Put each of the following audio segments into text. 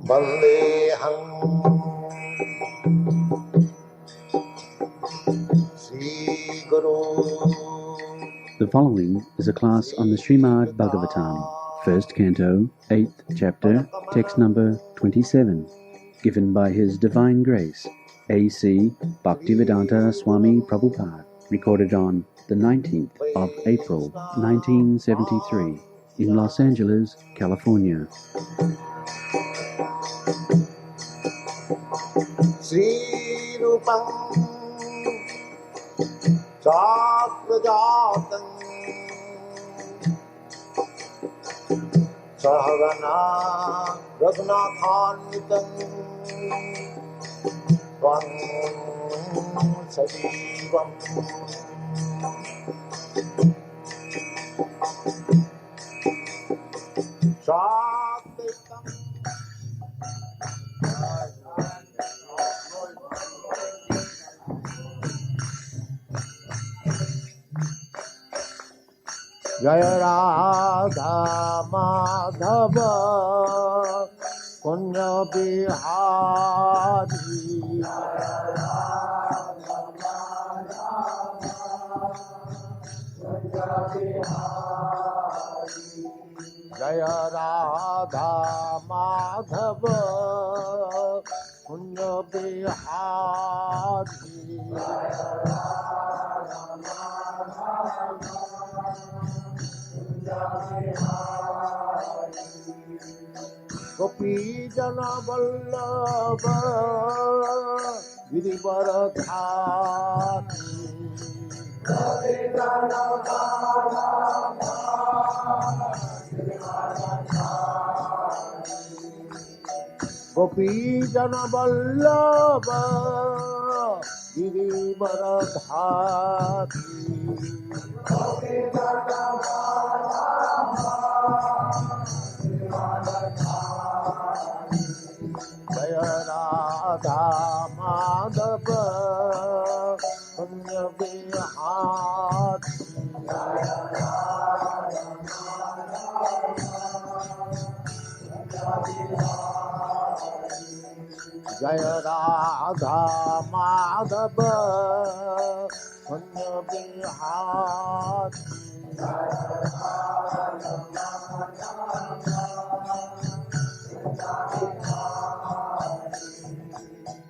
Vandeham Sri Guru. The following is a class on the Srimad Bhagavatam, first canto, 8th chapter, text number 27, given by His Divine Grace, A.C. Bhaktivedanta Swami Prabhupada, recorded on the 19th of April, 1973, in Los Angeles, California. Sri Rupam Chakrajatam Sahagana Raghunathanvitam Tvam Sajivam Shaktitam Jaya Radha Madhava Punya Bihari Jaya Radha Madhava Punya Bihari Gopi Jana Vallabha Girivaradhari Gopi Jana Vallabha Gopi Jana Vallabha Girivaradhari Gopi Jana Jaya Radha Madhava Punya Bihari Jaya Radha Madhava Punya Bihari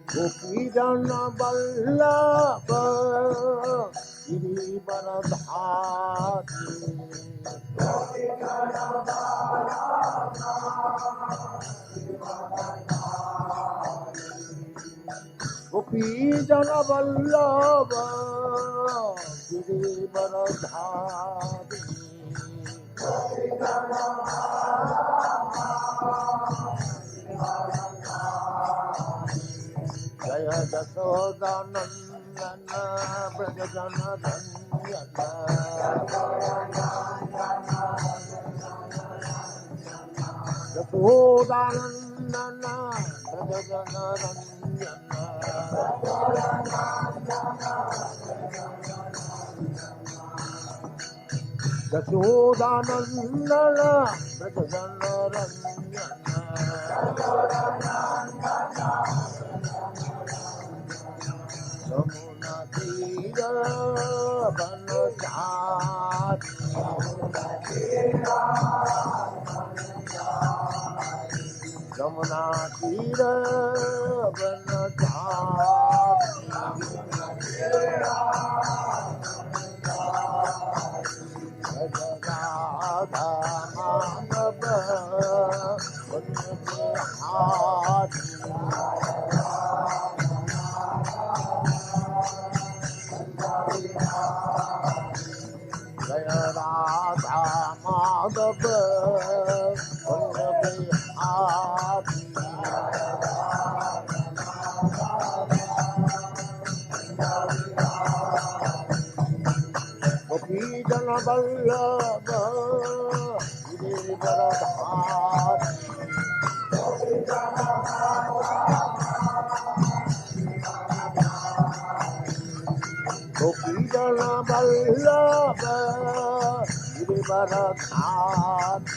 Gopi Jana Vallabha Girivaradhari Gopi Jana Vallabha Gopi Jana Vallabha Girivaradhari Gopi Jana Jaya Jashodanandana Prajana Danyana Jashodanandana Prajana Danyana Jashodanandana Prajana Danyana Yamuna Tira Banachari Yamuna Tira Banachari Radha Madhava Punya Bihari Jaya Radha Madhava Punya Bihari Gopi Jana Vallabha Girivaradhari Gopi Jana Vallabha Girivaradhari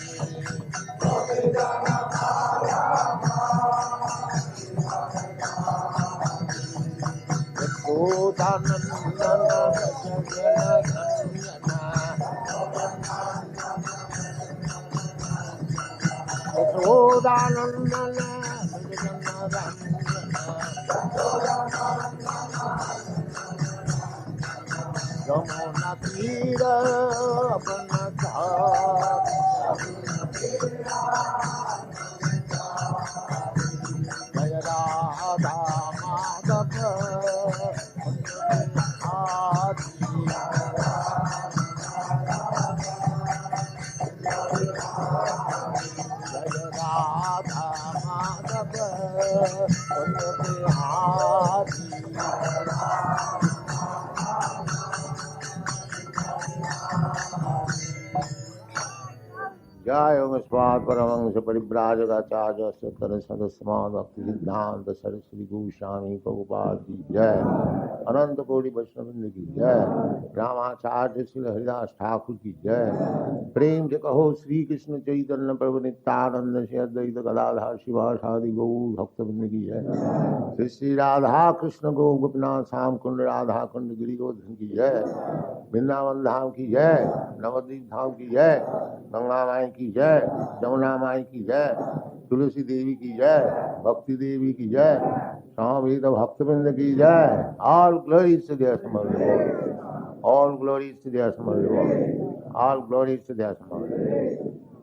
Yamuna Tira Panata Jaya Radha Madhava Adi Jaya Radha Madhava Adi Jai Om Svat Paramang Paribrajagacarya Satara Sadasma Bhakti Siddhanta Saraswati Goswami Prabhupada Ki Jai Ananta Koti Vaishnavrinda Ki Jai Ramacharya Srila Haridas Thakur Ki Jai Prem Se Kaho Sri Krishna Chaitanya Prabhu Nityananda Shri Advaita Gadadhar Shivasadi Gaur Bhaktavrinda Ki Jai Shri Shri Radha Krishna Go Gopinath Sam Kund Radha Kund Giri Godhan Ki Jai Vrindavan Dham Ki Jai Navadvip Dham Ki Jai Ganga माई की जय, जमुना माई की जय, तुलसी देवी की जय, भक्ति देवी की जय, स्वामी भक्तवृंद की जय. All glories to their small Lord. All glories to their small Lord. All glories to their small Lord.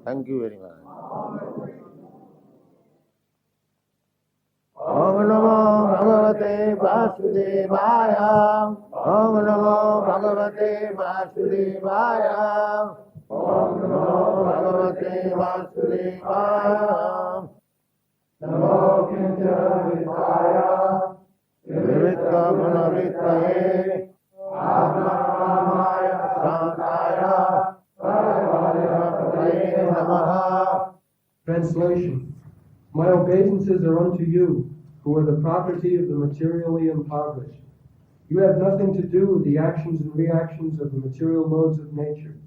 Thank you very much. Om Namo Bhagavate Vasudevaya. Om Namo Bhagavate Vasudevaya. Om Namo Bhagavate Vasudevaya. Namo Kinchana Vivitta Gunavittaye Atmanamaya Santaya Paramaya Namaha. Translation. My obeisances are unto you, who are the property of the materially impoverished. You have nothing to do with the actions and reactions of the material modes of nature.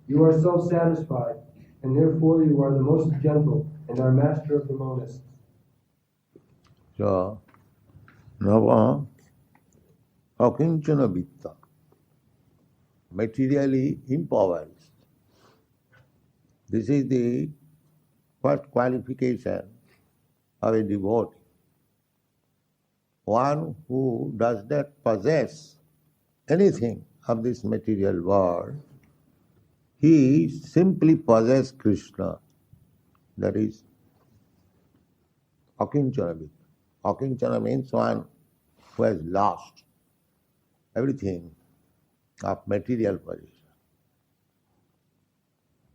You are self-satisfied, and therefore you are the most gentle and are master of the monists. So, Nava Akinchana Vitta, materially impoverished. This is the first qualification of a devotee. One who does not possess anything of this material world, he simply possesses Krishna. That is Akinchana Vitta. Akinchana means one who has lost everything of material possession.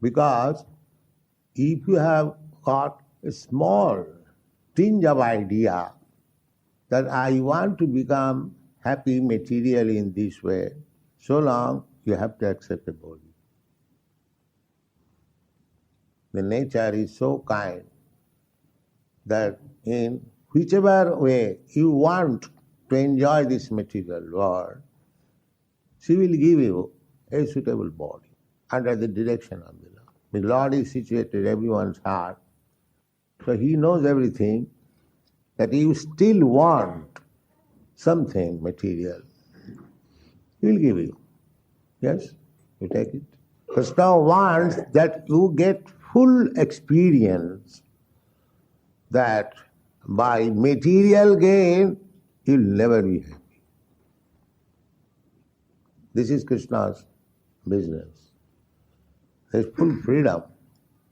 Because if you have got a small tinge of idea that I want to become happy materially in this way, so long you have to accept a body. The nature is so kind that in whichever way you want to enjoy this material world, she will give you a suitable body under the direction of the Lord. The Lord is situated in everyone's heart, so He knows everything, that you still want something material. He will give you. Yes, you take it. Krishna wants that you get full experience that by material gain you'll never be happy. This is Krishna's business. There's full freedom.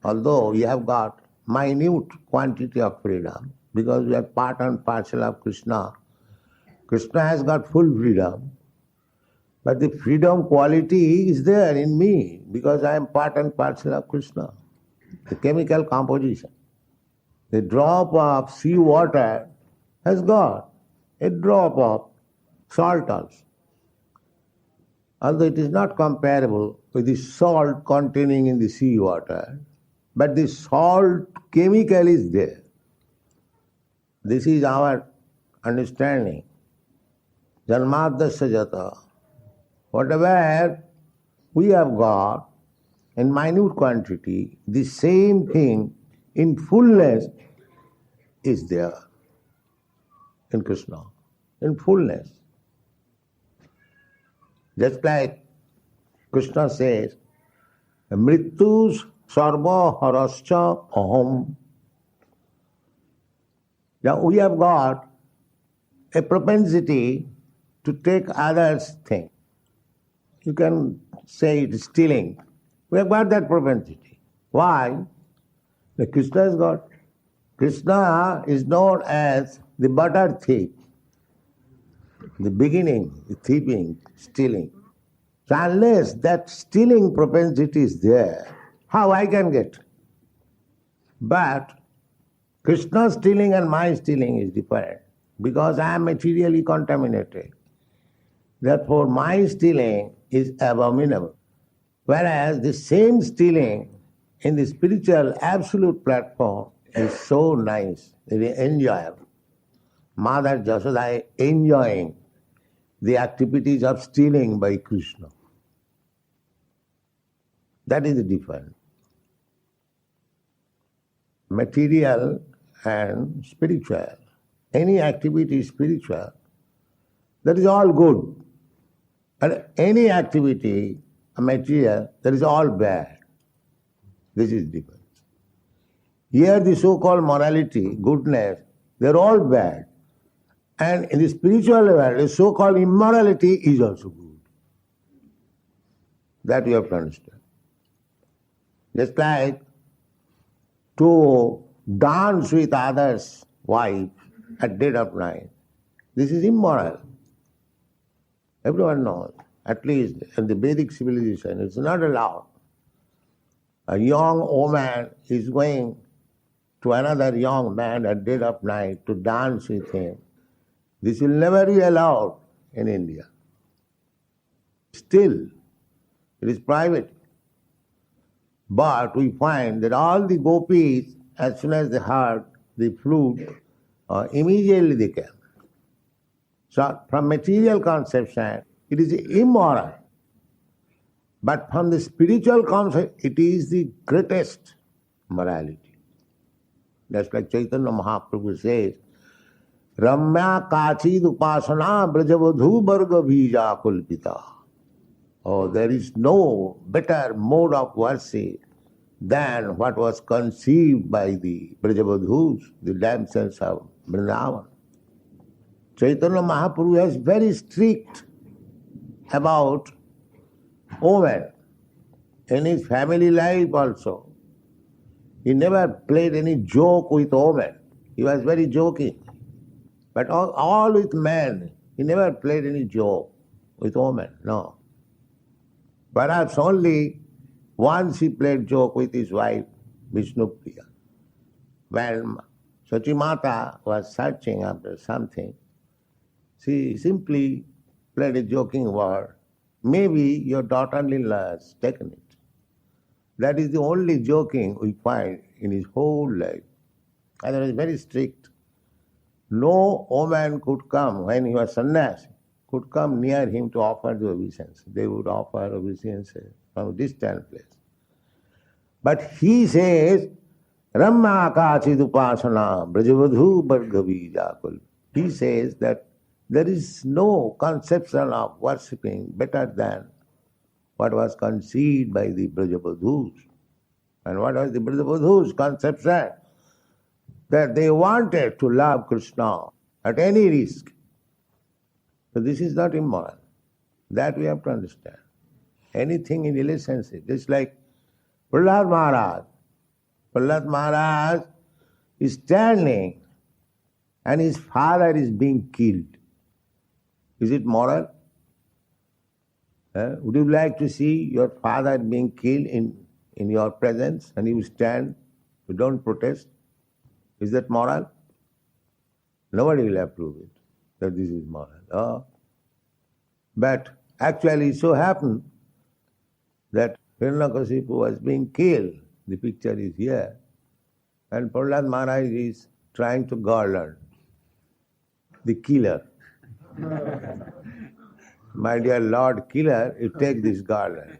Although you have got minute quantity of freedom, because we are part and parcel of Krishna. Krishna has got full freedom, but the freedom quality is there in me, because I am part and parcel of Krishna. The chemical composition. The drop of sea water has got a drop of salt also. Although it is not comparable with the salt containing in the sea water, but the salt chemical is there. This is our understanding. Janmadasya jata. Whatever we have got in minute quantity, the same thing in fullness is there in Krishna. In fullness. Just like Krishna says, Mritus sarva harascha aham. Now we have got a propensity to take others' things. You can say it is stealing. We have got that propensity. Why? The Krishna has got. Krishna is known as the butter thief. The beginning, the thieving, stealing. So unless that stealing propensity is there, how I can get? But Krishna's stealing and my stealing is different because I am materially contaminated. Therefore, my stealing is abominable. Whereas the same stealing in the spiritual absolute platform is so nice, very enjoyable. Mother Jasoda is enjoying the activities of stealing by Krishna. That is the difference. Material and spiritual. Any activity spiritual, that is all good. And any activity material, that is all bad. This is the difference. Here the so-called morality, goodness, they are all bad. And in the spiritual world, the so-called immorality is also good. That you have to understand. Just like to dance with others' wife at dead of night, this is immoral. Everyone knows. At least in the Vedic civilization, it's not allowed. A young woman is going to another young man at dead of night to dance with him. This will never be allowed in India. Still, it is private. But we find that all the gopis, as soon as they heard the flute, immediately they came. So from material conception, it is immoral. But from the spiritual concept, it is the greatest morality. That's like Chaitanya Mahaprabhu says, Ramya Kachid Upasana Brajavadhu Varga Bija Kulpita. Oh, there is no better mode of worship than what was conceived by the Brajavadhus, the damsels of Vrindavan. Chaitanya Mahaprabhu is very strict about women. In his family life also, he never played any joke with women. He was very joking. But all with men, he never played any joke with women, no. Perhaps only once he played joke with his wife, Vishnupriya. When Sachimata was searching after something, she simply played a joking word. Maybe your daughter-in-law has taken it. That is the only joking we find in his whole life. Otherwise, very strict. No woman could come, when he was sannyasi, could come near him to offer the obeisance. They would offer obeisance from a distant place. But he says, Ramma Kachid Upasana Brajavadhu Bhargavi Jakul. He says that there is no conception of worshipping better than what was conceived by the Brajavadhus. And what was the Brajavadhus' conception? That they wanted to love Krishna at any risk. So this is not immoral. That we have to understand. Anything in relationship, just like Prahlad Maharaj. Prahlad Maharaj is standing and his father is being killed. Is it moral? Would you like to see your father being killed in your presence and you stand, you don't protest? Is that moral? Nobody will approve it, that this is moral. Oh. But actually it so happened that Hiranyakashipu was being killed. The picture is here. And Prahlad Maharaj is trying to garland the killer. My dear Lord Killer, you take this garland.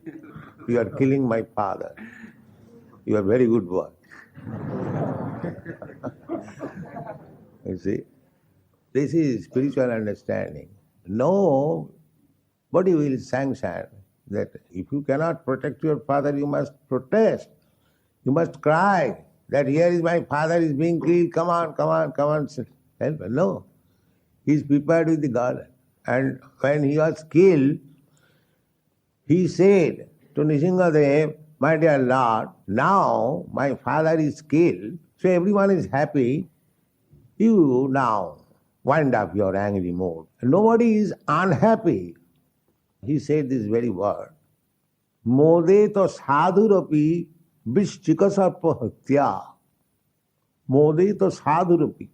You are killing my father. You are very good boy. You see, this is spiritual understanding. Nobody will sanction that if you cannot protect your father, you must protest. You must cry that here is my father is being killed, come on, help. No. He is prepared with the garland. And when he was killed, he said to Nrsimhadev, my dear Lord, now my father is killed, so everyone is happy. You now wind up your angry mood. Nobody is unhappy. He said this very word. Modeto sadhurapi vishchikasarpa hatya. Modeto sadhurapi.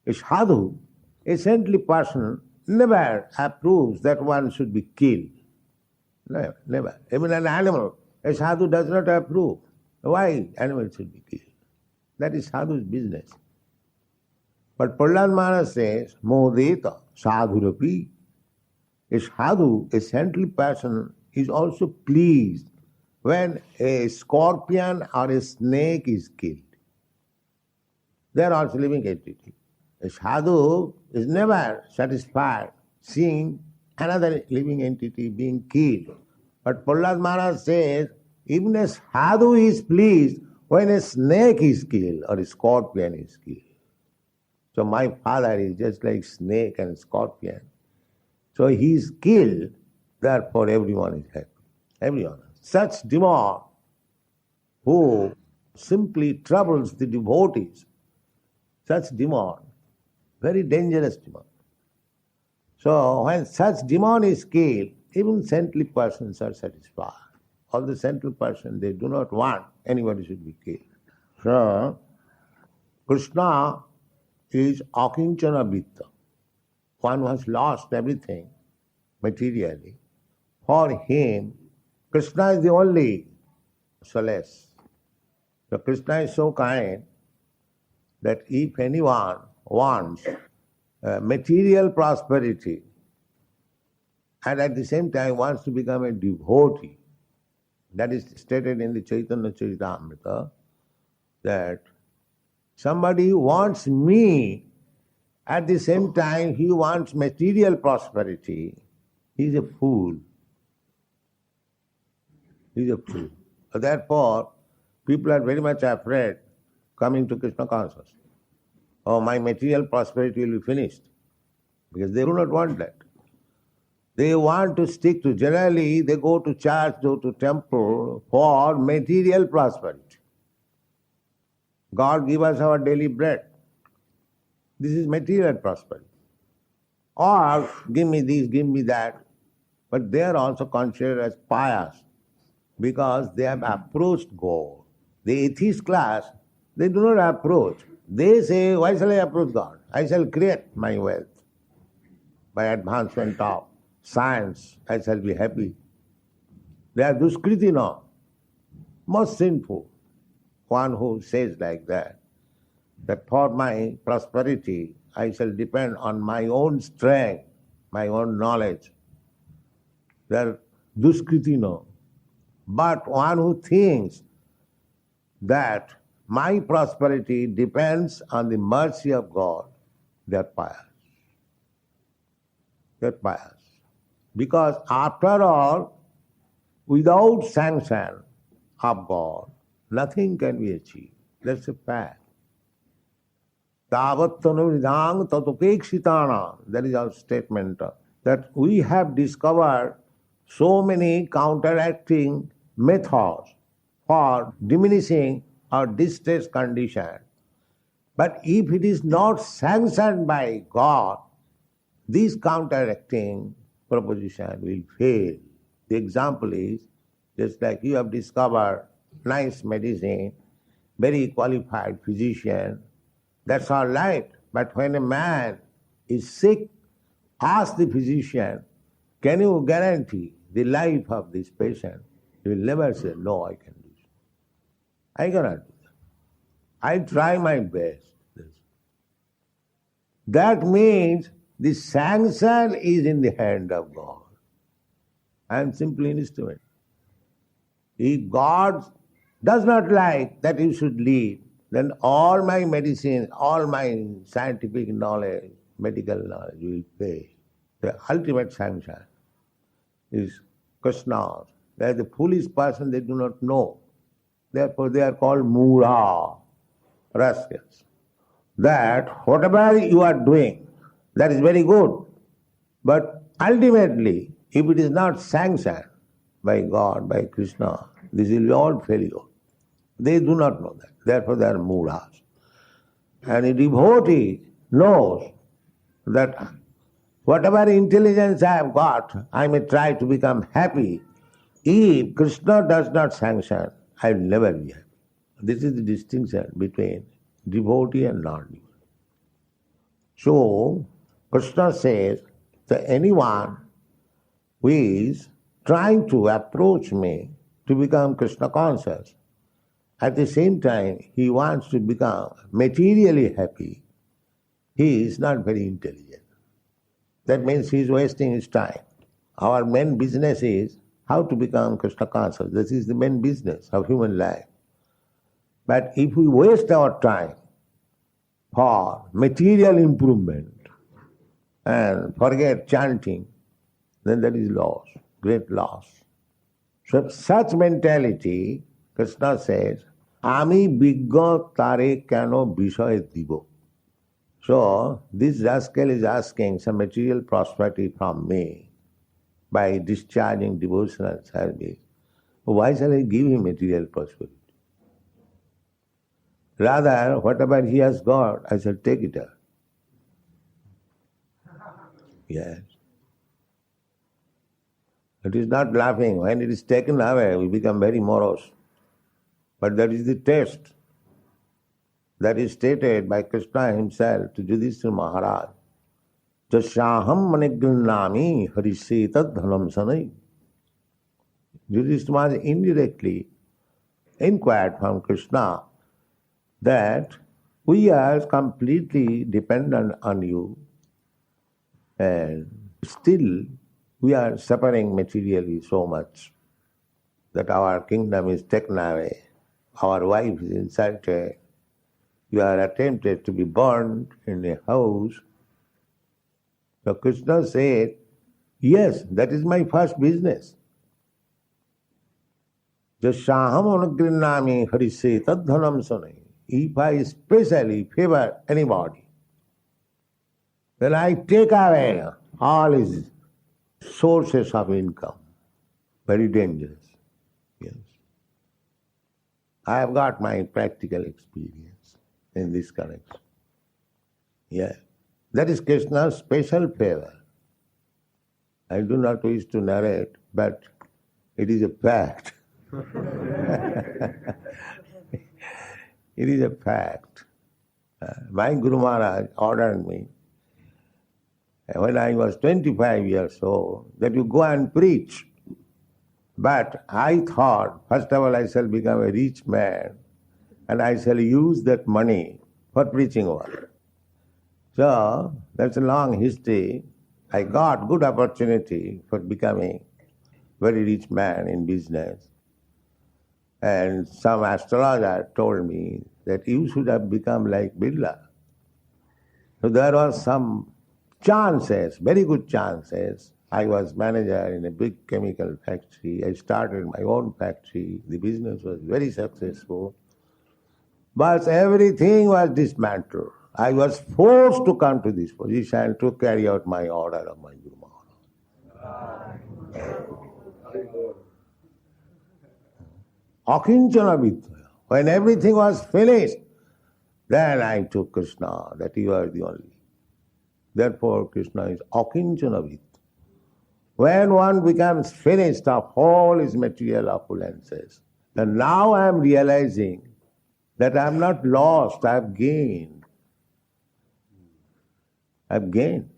A sadhu, a saintly person, never approves that one should be killed. Never. Even an animal, a sadhu does not approve. Why animals should be killed? That is sadhu's business. But Prahlad Maharaj says, Modeta sadhurapi. A sadhu, a saintly person, is also pleased when a scorpion or a snake is killed. They are also living entity. A sadhu is never satisfied seeing another living entity being killed. But Prahlad Maharaj says, even a sadhu is pleased when a snake is killed or a scorpion is killed. So my father is just like snake and scorpion. So he is killed, therefore everyone is happy. Everyone. Such demon who simply troubles the devotees, such demon, very dangerous demon. So when such demon is killed, even saintly persons are satisfied. All the saintly persons, they do not want anybody should be killed. So Krishna is akinchana vitta. One who has lost everything materially. For him, Krishna is the only solace. So Krishna is so kind that if anyone wants material prosperity and at the same time wants to become a devotee, that is stated in the Chaitanya Charitamrita, that somebody wants me, at the same time he wants material prosperity, he is a fool. He is a fool. Therefore, people are very much afraid coming to Krishna consciousness. Oh, my material prosperity will be finished. Because they do not want that. They want to stick to, generally they go to church, go to temple for material prosperity. God give us our daily bread. This is material prosperity. Or give me this, give me that. But they are also considered as pious because they have approached God. The atheist class, they do not approach. They say, why shall I approach God? I shall create my wealth. By advancement of science, I shall be happy. They are duskritina, most sinful. One who says like that for my prosperity, I shall depend on my own strength, my own knowledge. They are duskritina. But one who thinks that my prosperity depends on the mercy of God, they are pious. They are pious. Because after all, without sanction of God, nothing can be achieved. That's a fact. Tavattanuvridhang tatupekshitana. That is our statement. That we have discovered so many counteracting methods for diminishing our distressed condition. But if it is not sanctioned by God, this counteracting proposition will fail. The example is, just like you have discovered nice medicine, very qualified physician, that's all right. But when a man is sick, ask the physician, can you guarantee the life of this patient? He will never say, no, I can do so. I cannot do that. I try my best. That means the sanction is in the hand of God. I am simply an instrument. If God does not like that you should live, then all my medicine, all my scientific knowledge, medical knowledge will fail. The ultimate sanction is Krishna's. They are the foolish person, they do not know. Therefore they are called Mura, rascals. That whatever you are doing, that is very good. But ultimately, if it is not sanctioned by God, by Krishna, this will be all failure. They do not know that. Therefore they are Muras. And a devotee knows that whatever intelligence I have got, I may try to become happy. If Krishna does not sanction, I will never be happy. This is the distinction between devotee and non-devotee. So, Krishna says that anyone who is trying to approach me to become Krishna conscious, at the same time he wants to become materially happy, he is not very intelligent. That means he is wasting his time. Our main business is how to become Krishna conscious. This is the main business of human life. But if we waste our time for material improvement and forget chanting, then that is loss, great loss. So such mentality, Krishna says, Ami biggo tare kano bishoy dibo. So this rascal is asking some material prosperity from me by discharging devotional service. Why shall I give him material prosperity? Rather, whatever he has got, I shall take it up. Yes. It is not laughing. When it is taken away, we become very morose. But that is the test. That is stated by Krishna himself to Yudhishthira Maharaj. Jasyaham manigranami harisetad dhanam sanai. Yudhishthira Maharaj indirectly inquired from Krishna that we are completely dependent on you and still we are suffering materially so much that our kingdom is taken away, our wife is insulted, you are attempted to be burned in a house. So Krishna said, yes, that is my first business. Jasyaham anugrinami harise tad dhanam sanai. If I especially favor anybody, then I take away all his sources of income. Very dangerous. Yes. I have got my practical experience in this connection. Yes. That is Krishna's special favor. I do not wish to narrate, but it is a fact. It is a fact. My Guru Maharaj ordered me, when I was 25 years old, that you go and preach. But I thought, first of all, I shall become a rich man and I shall use that money for preaching work. So, that's a long history. I got good opportunity for becoming very rich man in business. And some astrologer told me that you should have become like Birla. So there was some chances, very good chances. I was manager in a big chemical factory. I started my own factory. The business was very successful. But everything was dismantled. I was forced to come to this position to carry out my order of my Guru Maharaj. Akinchana vidya. When everything was finished, then I took Krishna, that you are the only. Therefore Krishna is akinchana vidya. When one becomes finished of all his material opulences, then now I am realizing that I am not lost, I have gained. I have gained.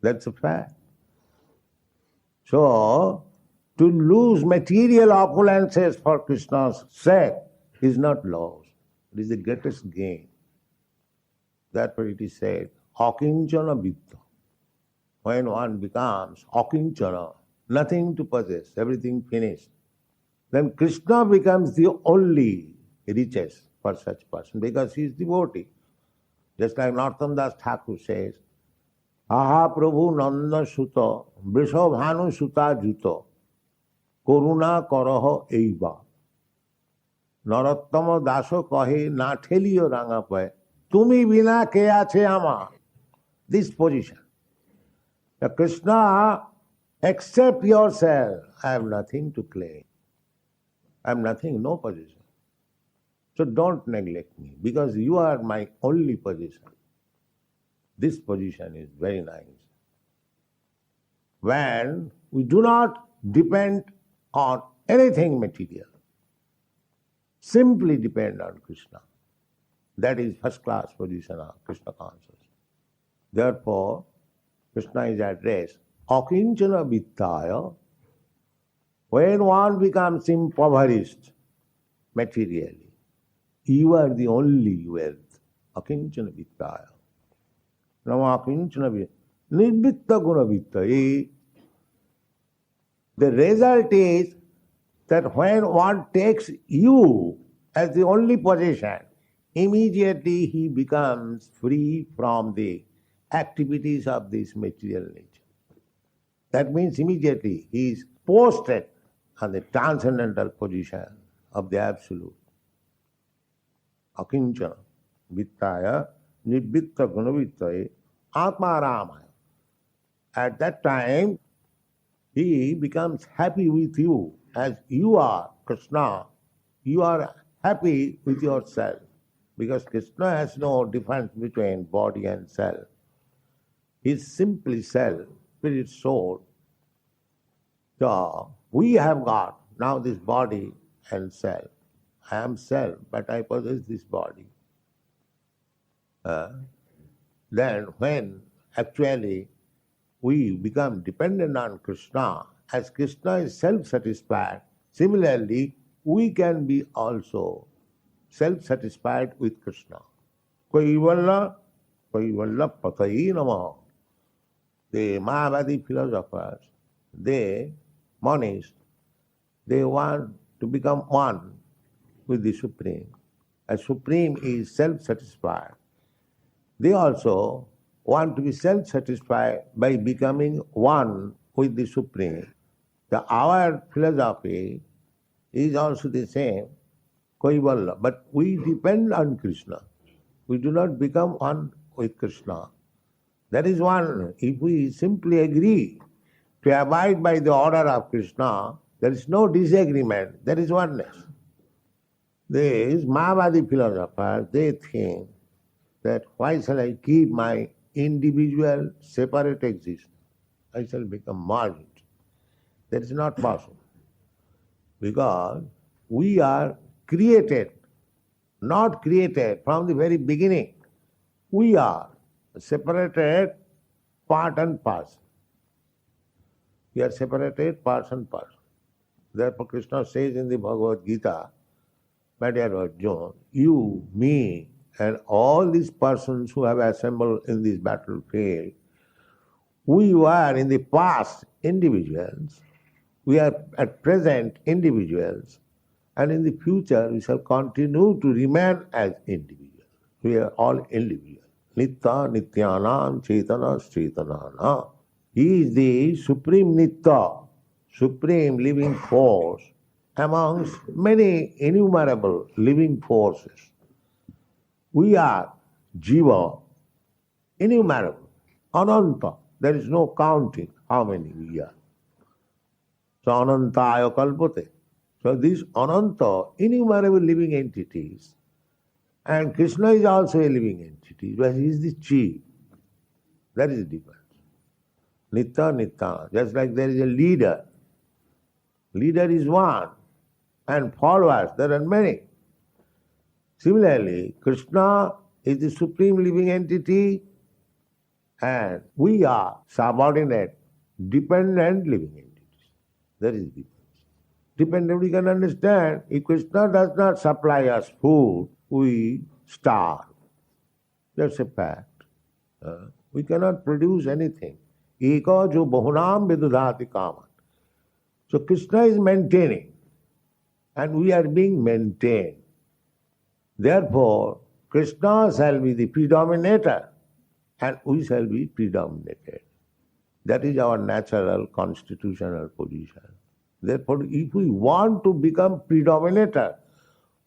That's a fact. So, to lose material opulences for Krishna's sake is not loss. It is the greatest gain. Therefore it is said, akinchana vidya. When one becomes akinchana, nothing to possess, everything finished, then Krishna becomes the only richest. for such person because he is devotee. Just like Narottam Das Thakur says, Aha Prabhu Nanda Suta Vrishabhanu Suta Juta Koruna Karaha Eiva Narottama Daso Kahe Na Theliyo Ranga Paye Tumi Bina Ke Ache Ama. This position. Now Krishna, accept yourself. I have nothing to claim. I have nothing, no position. So don't neglect me because you are my only position. This position is very nice. When we do not depend on anything material, simply depend on Krishna. That is first class position of Krishna consciousness. Therefore, Krishna is addressed, Akinchana Vittaya. When one becomes impoverished materially, you are the only wealth. Akinchana Vittaya. Now Akinchana Vittaya. Nirvitta Guna Vittaya. The result is that when one takes you as the only possession, immediately he becomes free from the activities of this material nature. That means immediately he is posted on the transcendental position of the Absolute. Akinchana Vittaya Nirvitta Gunavittaya Atma Ramaya. At that time, he becomes happy with you as you are, Krishna. You are happy with yourself because Krishna has no difference between body and self. He is simply self, spirit, soul. So, we have got now this body and self. I am self, but I possess this body. Then when actually we become dependent on Krishna, as Krishna is self-satisfied, similarly we can be also self-satisfied with Krishna. Kaivalla Patayi Namaha. The Mayavadi philosophers, they, monists, they want to become one with the Supreme. As Supreme is self-satisfied, they also want to be self-satisfied by becoming one with the Supreme. Our philosophy is also the same, Kaivalla, but we depend on Krishna. We do not become one with Krishna. That is one. If we simply agree to abide by the order of Krishna, there is no disagreement, there is oneness. These Mayavadi philosophers, they think that why shall I keep my individual separate existence? I shall become merged. That is not possible. Because we are created, not created from the very beginning. We are separated part and parcel. We are separated parts and parcel. Therefore Krishna says in the Bhagavad Gita, my dear Arjuna, you, me, and all these persons who have assembled in this battlefield, we were in the past individuals, we are at present individuals, and in the future we shall continue to remain as individuals. We are all individuals. Nitya Nityanam Chetana Chetanana. He is the Supreme Nitya, Supreme living force amongst many innumerable living forces. We are Jiva, innumerable, Ananta. There is no counting how many we are. So Anantaya Kalpate. So these Ananta, innumerable living entities, and Krishna is also a living entity, but he is the chief. That is the difference. Nitya Nitya. Just like there is a leader. Leader is one, and followers, there are many. Similarly, Krishna is the supreme living entity, and we are subordinate, dependent living entities. That is the difference. Dependent we can understand. If Krishna does not supply us food, we starve. That's a fact. We cannot produce anything. Eka jo bahunam vidudhati kaman. So Krishna is maintaining, and we are being maintained. Therefore, Krishna shall be the predominator and we shall be predominated. That is our natural constitutional position. Therefore, if we want to become predominator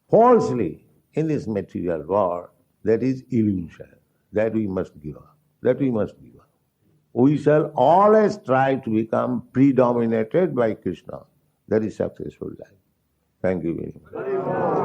falsely in this material world, that is illusion. That we must give up. That we must give up. We shall always try to become predominated by Krishna. That is successful life. Thank you very much.